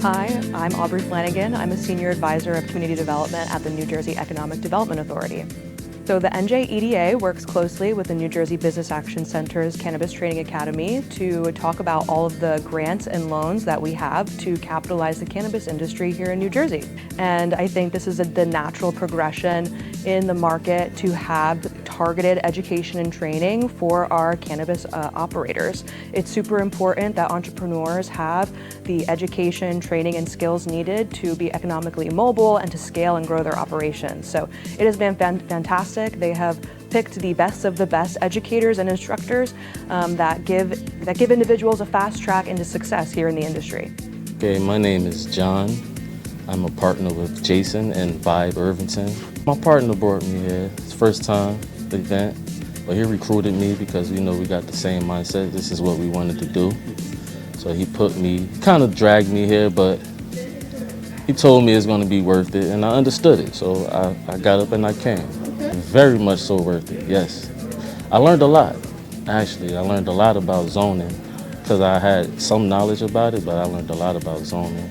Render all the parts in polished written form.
Hi, I'm Aubrey Flanagan. I'm a Senior Advisor of Community Development at the New Jersey Economic Development Authority. So the NJEDA works closely with the New Jersey Business Action Center's Cannabis Training Academy to talk about all of the grants and loans that we have to capitalize the cannabis industry here in New Jersey. And I think this is the natural progression in the market to have targeted education and training for our cannabis operators. It's super important that entrepreneurs have the education, training, and skills needed to be economically mobile and to scale and grow their operations. So it has been fantastic. They have picked the best of the best educators and instructors that give individuals a fast track into success here in the industry. Okay, my name is John. I'm a partner with Jason and Vibe Irvington. My partner brought me here. It's first time event, but he recruited me because we got the same mindset. This is what we wanted to do. So he kind of dragged me here, but he told me it's going to be worth it, and I understood it. So I got up and I came. Very much so worth it, yes. I learned a lot, actually. I learned a lot about zoning because I had some knowledge about it, but I learned a lot about zoning.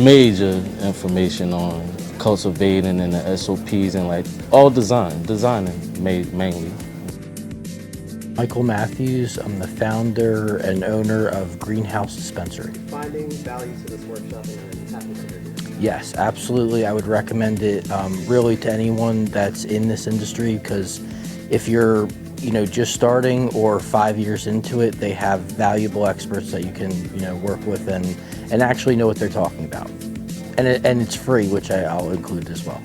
Major information on cultivating and the SOPs and like all designing mainly. Michael Matthews, I'm the founder and owner of Greenhouse Dispensary. Finding value to this workshop and having it here. Yes, absolutely. I would recommend it really to anyone that's in this industry, because if you're just starting or 5 years into it, they have valuable experts that you can work with and actually know what they're talking about. And it's free, which I'll include as well.